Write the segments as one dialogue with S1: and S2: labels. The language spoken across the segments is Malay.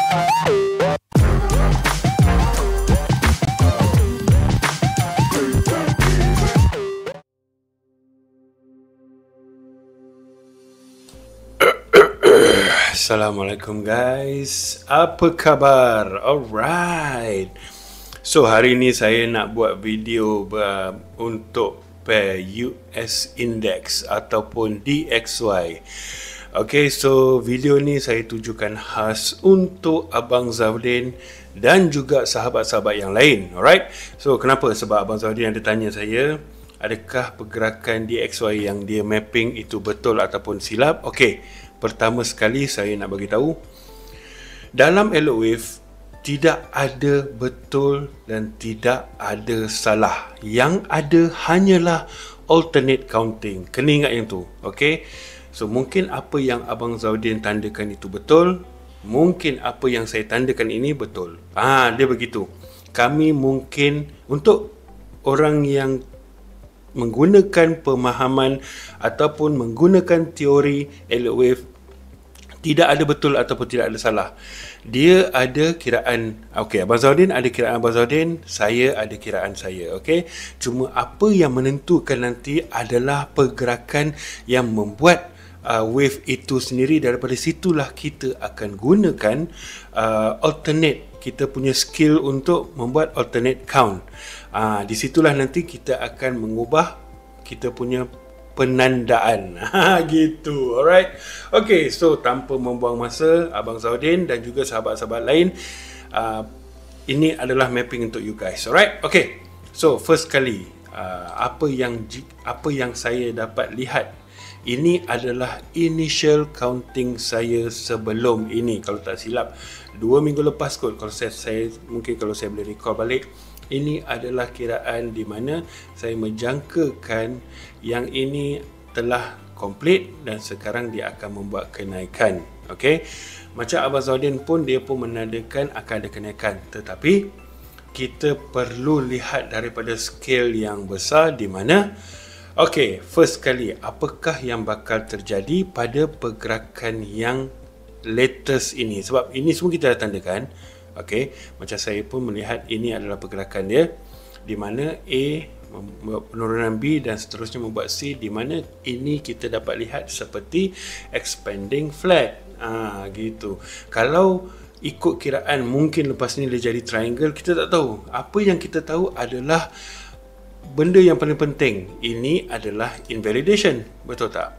S1: Assalamualaikum guys, apa khabar? Alright, so hari ni saya nak buat video untuk pair US Index ataupun DXY. Okay, so video ni saya tujukan khas untuk Abang Zafrin dan juga sahabat-sahabat yang lain. Alright, so kenapa? Sebab Abang Zafrin ada tanya saya, adakah pergerakan DXY yang dia mapping itu betul ataupun silap? Okay, pertama sekali saya nak bagi tahu, dalam Elliott Wave tidak ada betul dan tidak ada salah. Yang ada hanyalah alternate counting. Kena ingat yang tu. Okay, so mungkin apa yang Abang Zafrin tandakan itu betul, mungkin apa yang saya tandakan ini betul. Dia begitu. Kami mungkin untuk orang yang menggunakan pemahaman ataupun menggunakan teori Elliott Wave, tidak ada betul ataupun tidak ada salah. Dia ada kiraan, okey, Abang Zafrin ada kiraan Abang Zafrin, saya ada kiraan saya, okey. Cuma apa yang menentukan nanti adalah pergerakan yang membuat wave itu sendiri. Daripada situlah kita akan gunakan alternate, kita punya skill untuk membuat alternate count. Di situlah nanti kita akan mengubah kita punya penandaan. Gitu. Alright. Okay, so tanpa membuang masa, Abang Zafrin dan juga sahabat-sahabat lain, ini adalah mapping untuk you guys. Alright. Okay, so first kali, apa yang saya dapat lihat, ini adalah initial counting saya sebelum ini. Kalau tak silap 2 minggu lepas kot, kalau saya mungkin kalau saya boleh recall balik, ini adalah kiraan di mana saya menjangkakan yang ini telah komplit dan sekarang dia akan membuat kenaikan. Okey, macam Abang Zafrin pun dia pun menandakan akan ada kenaikan, tetapi kita perlu lihat daripada scale yang besar di mana. Okey, first kali, apakah yang bakal terjadi pada pergerakan yang latest ini? Sebab ini semua kita dah tandakan. Okey, macam saya pun melihat ini adalah pergerakan dia, di mana A membuat penurunan B dan seterusnya membuat C, di mana ini kita dapat lihat seperti expanding flat. Gitu. Kalau ikut kiraan mungkin lepas ni dia jadi triangle, kita tak tahu. Apa yang kita tahu adalah benda yang paling penting, ini adalah invalidation, betul tak?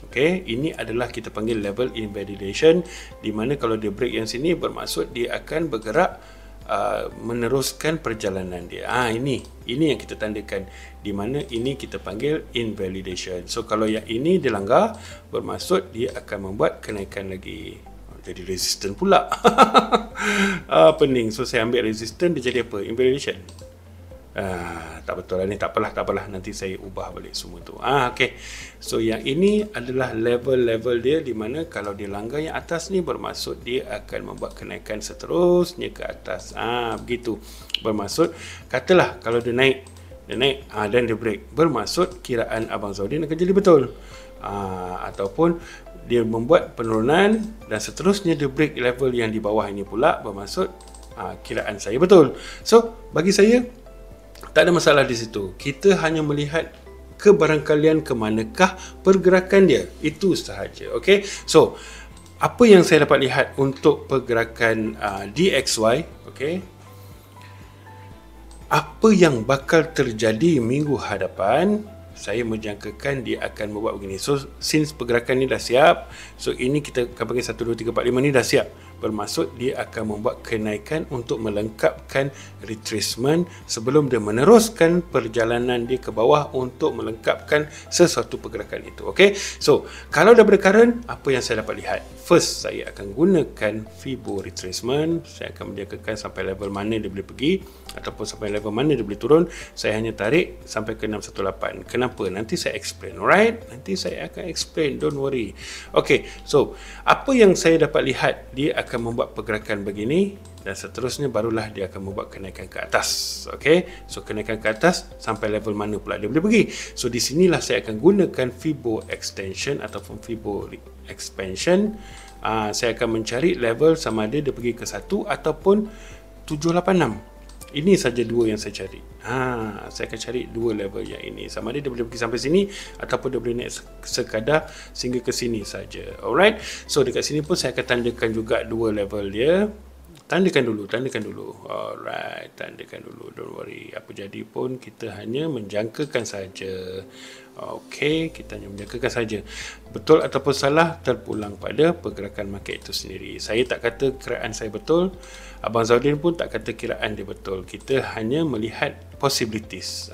S1: Okay, ini adalah kita panggil level invalidation, di mana kalau dia break yang sini bermaksud dia akan bergerak meneruskan perjalanan dia. Ini yang kita tandakan, di mana ini kita panggil invalidation. So kalau yang ini dilanggar, bermaksud dia akan membuat kenaikan lagi. Jadi resistant pula. Pening. So saya ambil resistant, dia jadi apa? Invalidation. Tak betul lah ni, tak apalah, nanti saya ubah balik semua tu. Okay, so yang ini adalah level-level dia, di mana kalau dia langgar yang atas ni bermaksud dia akan membuat kenaikan seterusnya ke atas. Begitu. Bermaksud, katalah kalau dia naik dan dia break, bermaksud kiraan Abang Zafrin akan jadi betul. Ataupun dia membuat penurunan dan seterusnya dia break level yang di bawah ini pula, bermaksud kiraan saya betul. So bagi saya tak ada masalah di situ. Kita hanya melihat kebarangkalian ke manakah pergerakan dia. Itu sahaja. Okey. So, apa yang saya dapat lihat untuk pergerakan DXY, okey. Apa yang bakal terjadi minggu hadapan, saya menjangkakan dia akan membuat begini. So, since pergerakan ni dah siap, so ini kita akan panggil 1, 2, 3, 4, 5 ni dah siap. Bermaksud dia akan membuat kenaikan untuk melengkapkan retracement sebelum dia meneruskan perjalanan dia ke bawah untuk melengkapkan sesuatu pergerakan itu. Okey, so kalau daripada current, apa yang saya dapat lihat, first saya akan gunakan Fibo retracement. Saya akan menjangkakan sampai level mana dia boleh pergi ataupun sampai level mana dia boleh turun. Saya hanya tarik sampai ke 618. Kenapa? Nanti saya explain. Alright, nanti saya akan explain, don't worry. Okey, so apa yang saya dapat lihat, dia akan membuat pergerakan begini dan seterusnya barulah dia akan membuat kenaikan ke atas. Okey, so kenaikan ke atas sampai level mana pula dia boleh pergi. So di sinilah saya akan gunakan Fibo extension ataupun Fibo expansion Saya akan mencari level sama ada dia pergi ke 1 ataupun 786. Ini saja dua yang saya cari. Saya akan cari dua level yang ini. Sama ada dia boleh pergi sampai sini ataupun dia boleh naik sekadar sehingga ke sini saja. Alright. So dekat sini pun saya akan tandakan juga dua level dia. Tandakan dulu. Alright, tandakan dulu. Don't worry. Apa jadi pun kita hanya menjangkakan saja. Okey, kita hanya menjangkakan saja. Betul ataupun salah terpulang pada pergerakan market itu sendiri. Saya tak kata kiraan saya betul. Abang Zaudin pun tak kata kiraan dia betul. Kita hanya melihat possibilities.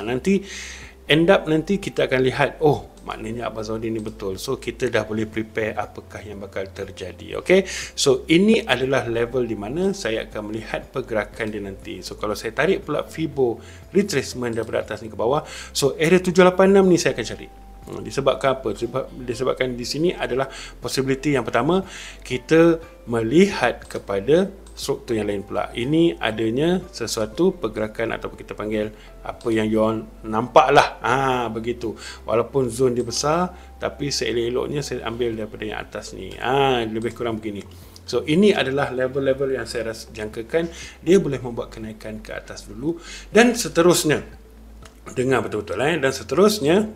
S1: Nanti end up nanti kita akan lihat, oh maknanya Abang Zaudin ni betul. So kita dah boleh prepare apakah yang bakal terjadi. Okay, so ini adalah level di mana saya akan melihat pergerakan dia nanti. So kalau saya tarik pula Fibo retracement daripada atas ni ke bawah, so area 786 ni saya akan cari. Disebabkan apa? Disebabkan di sini adalah possibility yang pertama, kita melihat kepada struktur yang lain pula. Ini adanya sesuatu pergerakan ataupun kita panggil apa yang you all nampak lah. Begitu. Walaupun zon dia besar, tapi seelok-eloknya saya ambil daripada yang atas ni. Lebih kurang begini. So ini adalah level-level yang saya rasa jangkakan. Dia boleh membuat kenaikan ke atas dulu. Dan seterusnya. Dengar betul-betul. Dan seterusnya,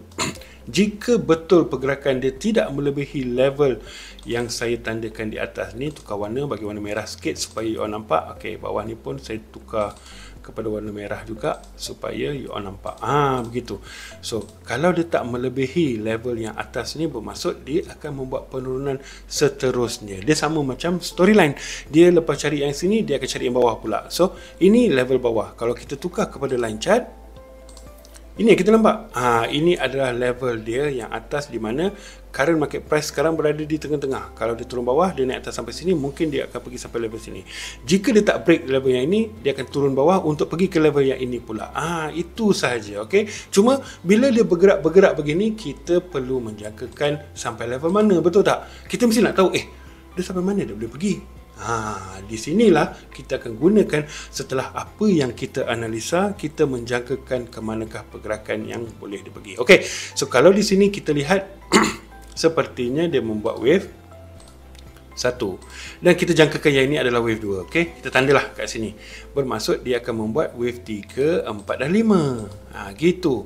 S1: jika betul pergerakan dia tidak melebihi level yang saya tandakan di atas ni, tukar warna bagi warna merah sikit supaya you all nampak. Okey, bawah ni pun saya tukar kepada warna merah juga supaya you all nampak. Begitu. So, kalau dia tak melebihi level yang atas ni, bermaksud dia akan membuat penurunan seterusnya. Dia sama macam storyline. Dia lepas cari yang sini, dia akan cari yang bawah pula. So, ini level bawah. Kalau kita tukar kepada line chart, ini yang kita nampak. Ini adalah level dia yang atas di mana current market price sekarang berada di tengah-tengah. Kalau dia turun bawah, dia naik atas sampai sini, mungkin dia akan pergi sampai level sini. Jika dia tak break level yang ini, dia akan turun bawah untuk pergi ke level yang ini pula. Itu sahaja. Okay? Cuma bila dia bergerak begini, kita perlu menjangkakan sampai level mana, betul tak? Kita mesti nak tahu, dia sampai mana dia boleh pergi. Di sinilah kita akan gunakan setelah apa yang kita analisa, kita menjangkakan ke manakah pergerakan yang boleh dipergi. Okey, so kalau di sini kita lihat sepertinya dia membuat wave 1 dan kita jangkakan yang ini adalah wave 2. Okey, kita tandalah kat sini. Bermaksud dia akan membuat wave 3, 4 dan 5. Gitu.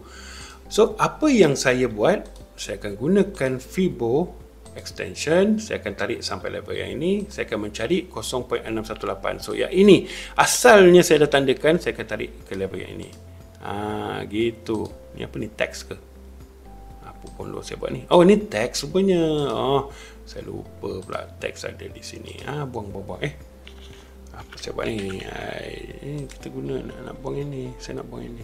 S1: So apa yang saya buat, saya akan gunakan Fibo extension, saya akan tarik sampai level yang ini, saya akan mencari 0.618. So yang ini asalnya saya dah tandakan, saya akan tarik ke level yang ini. Gitu. Ni apa ni, teks ke? Apa pun saya buat ni. Oh, ni teks rupanya. Saya lupa pula teks ada di sini. Buang. Apa saya buat ni? Kita guna nak buang ini. Saya nak buang ini.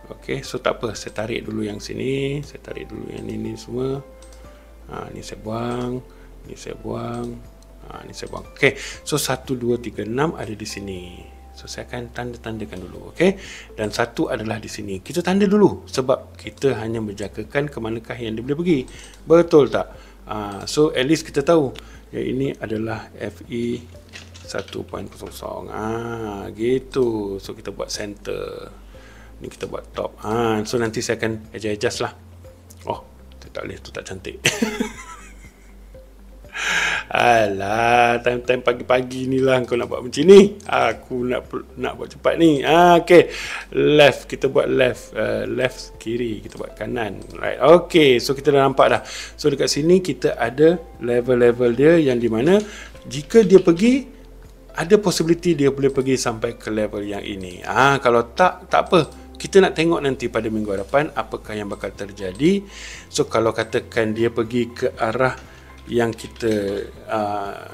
S1: Okey, so tak apa, saya tarik dulu yang sini, saya tarik dulu yang ini semua. Ni saya buang, ni saya buang, ni saya buang. Okey, so 1, 2, 3, 6 ada di sini. So saya akan tanda-tandakan dulu. Okey, dan satu adalah di sini. Kita tanda dulu sebab kita hanya menjangkakan ke manakah yang dia boleh pergi. Betul tak? So at least kita tahu yang ini adalah FE 1.0. Gitu. So kita buat center. Ni kita buat top. So nanti saya akan adjust lah. Tak boleh, tu tak cantik. Alah, time-time pagi-pagi ni lah kau nak buat macam ni. Aku nak buat cepat ni. Okay, left, kita buat left. Left kiri, kita buat kanan. Right, okay, so kita dah nampak dah. So dekat sini kita ada level-level dia yang di mana jika dia pergi, ada possibility dia boleh pergi sampai ke level yang ini. Kalau tak apa. Kita nak tengok nanti pada minggu hadapan apakah yang bakal terjadi. So kalau katakan dia pergi ke arah yang kita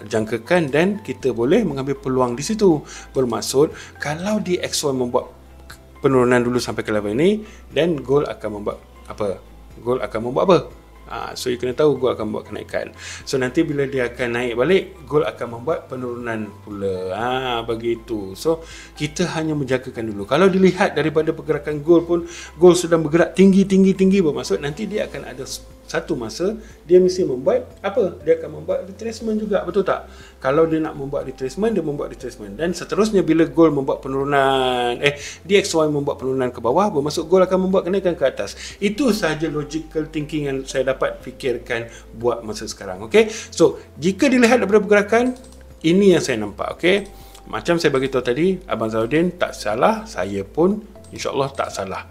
S1: jangkakan, dan kita boleh mengambil peluang di situ. Bermaksud kalau di XY membuat penurunan dulu sampai ke level ini, dan gold akan membuat apa? Gold akan membuat apa? So you kena tahu gold akan membuat kenaikan. So nanti bila dia akan naik balik, gold akan membuat penurunan pula. Begitu. So kita hanya menjangkakan dulu. Kalau dilihat daripada pergerakan gold pun, gold sedang bergerak tinggi, bermaksud nanti dia akan ada satu masa dia mesti membuat apa? Dia akan membuat retracement juga, betul tak? Kalau dia nak membuat retracement, dia membuat retracement. Dan seterusnya bila gold membuat penurunan, DXY membuat penurunan ke bawah, bermaksud gold akan membuat kenaikan ke atas. Itu sahaja logical thinking yang saya dapat fikirkan buat masa sekarang. Okay, so jika dilihat daripada pergerakan, ini yang saya nampak. Okay, macam saya bagi tahu tadi, Abang Zahidin tak salah, saya pun insyaAllah tak salah.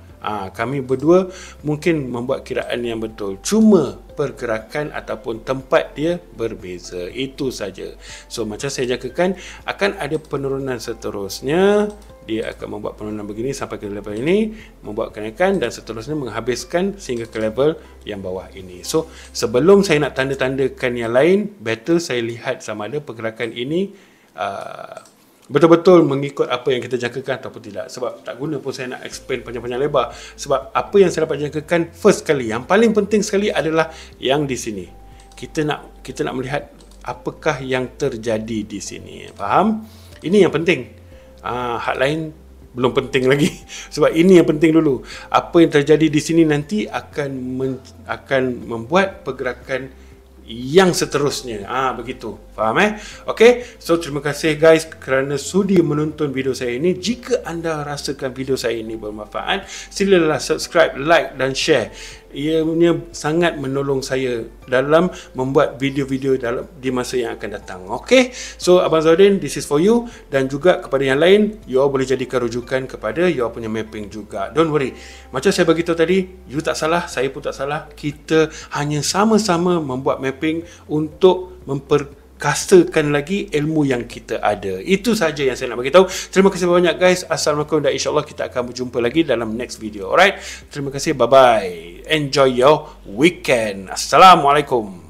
S1: Kami berdua mungkin membuat kiraan yang betul, cuma pergerakan ataupun tempat dia berbeza, itu saja. So macam saya jangkakan akan ada penurunan seterusnya, dia akan membuat penurunan begini sampai ke level ini, membuat kenaikan dan seterusnya menghabiskan sehingga ke level yang bawah ini. So sebelum saya nak tanda-tandakan yang lain, better saya lihat sama ada pergerakan ini betul-betul mengikut apa yang kita jangkakan ataupun tidak. Sebab tak guna pun saya nak explain panjang-panjang lebar. Sebab apa yang saya dapat jangkakan first kali, yang paling penting sekali adalah yang di sini. Kita nak melihat apakah yang terjadi di sini. Faham? Ini yang penting. Hak lain belum penting lagi. Sebab ini yang penting dulu. Apa yang terjadi di sini nanti akan membuat pergerakan yang seterusnya. Begitu. Faham Okey. So terima kasih guys kerana sudi menonton video saya ini. Jika anda rasakan video saya ini bermanfaat, silalah subscribe, like dan share. Ianya sangat menolong saya dalam membuat video-video di masa yang akan datang. Okey. So Abang Zahidin, this is for you, dan juga kepada yang lain, you all boleh jadikan rujukan kepada you all punya mapping juga. Don't worry. Macam saya beritahu tadi, you tak salah, saya pun tak salah. Kita hanya sama-sama membuat mapping untuk memperkasakan lagi ilmu yang kita ada. Itu saja yang saya nak bagi tahu. Terima kasih banyak guys. Assalamualaikum, dan insyaAllah kita akan berjumpa lagi dalam next video. Alright. Terima kasih. Bye-bye. Enjoy your weekend. Assalamualaikum.